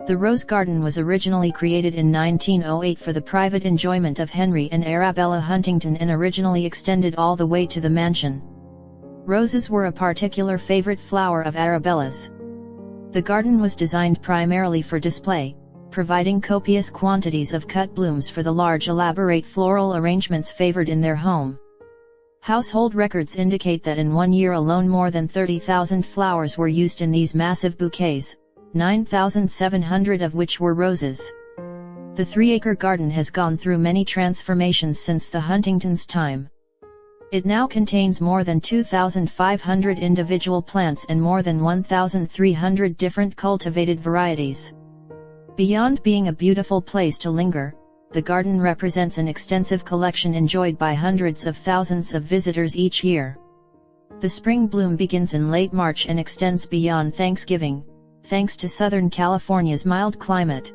The Rose Garden was originally created in 1908 for the private enjoyment of Henry and Arabella Huntington and originally extended all the way to the mansion. Roses were a particular favorite flower of Arabella's. The garden was designed primarily for display, providing copious quantities of cut blooms for the large elaborate floral arrangements favored in their home. Household records indicate that in 1 year alone more than 30,000 flowers were used in these massive bouquets, 9,700 of which were roses. The 3-acre garden has gone through many transformations since the Huntingtons' time. It now contains more than 2,500 individual plants and more than 1,300 different cultivated varieties. Beyond being a beautiful place to linger, the garden represents an extensive collection enjoyed by hundreds of thousands of visitors each year. The spring bloom begins in late March and extends beyond Thanksgiving, thanks to Southern California's mild climate.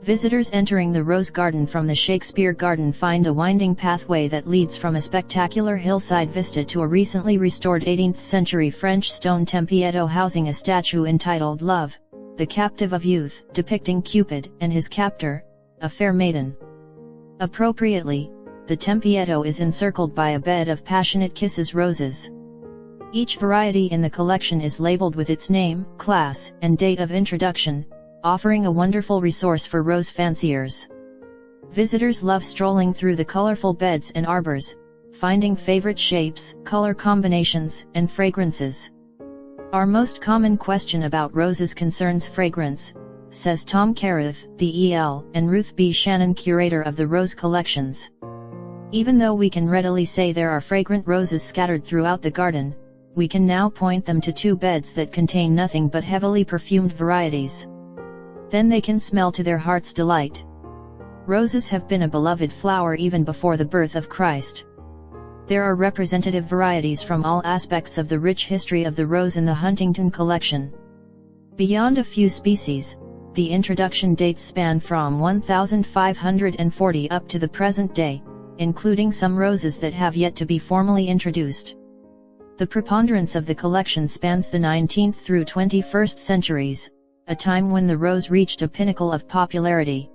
Visitors entering the Rose Garden from the Shakespeare Garden find a winding pathway that leads from a spectacular hillside vista to a recently restored 18th-century French stone tempietto housing a statue entitled Love, the Captive of Youth, depicting Cupid and his captor, a fair maiden. Appropriately, the tempietto is encircled by a bed of passionate kisses roses. Each variety in the collection is labeled with its name, class, and date of introduction, offering a wonderful resource for rose fanciers. Visitors love strolling through the colorful beds and arbors, finding favorite shapes, color combinations, and fragrances. Our most common question about roses concerns fragrance, says Tom Carruth, the E.L. and Ruth B. Shannon, curator of the Rose Collections. Even though we can readily say there are fragrant roses scattered throughout the garden, we can now point them to 2 beds that contain nothing but heavily perfumed varieties. Then they can smell to their heart's delight. Roses have been a beloved flower even before the birth of Christ. There are representative varieties from all aspects of the rich history of the rose in the Huntington collection. Beyond a few species, the introduction dates span from 1540 up to the present day, including some roses that have yet to be formally introduced. The preponderance of the collection spans the 19th through 21st centuries, a time when the rose reached a pinnacle of popularity.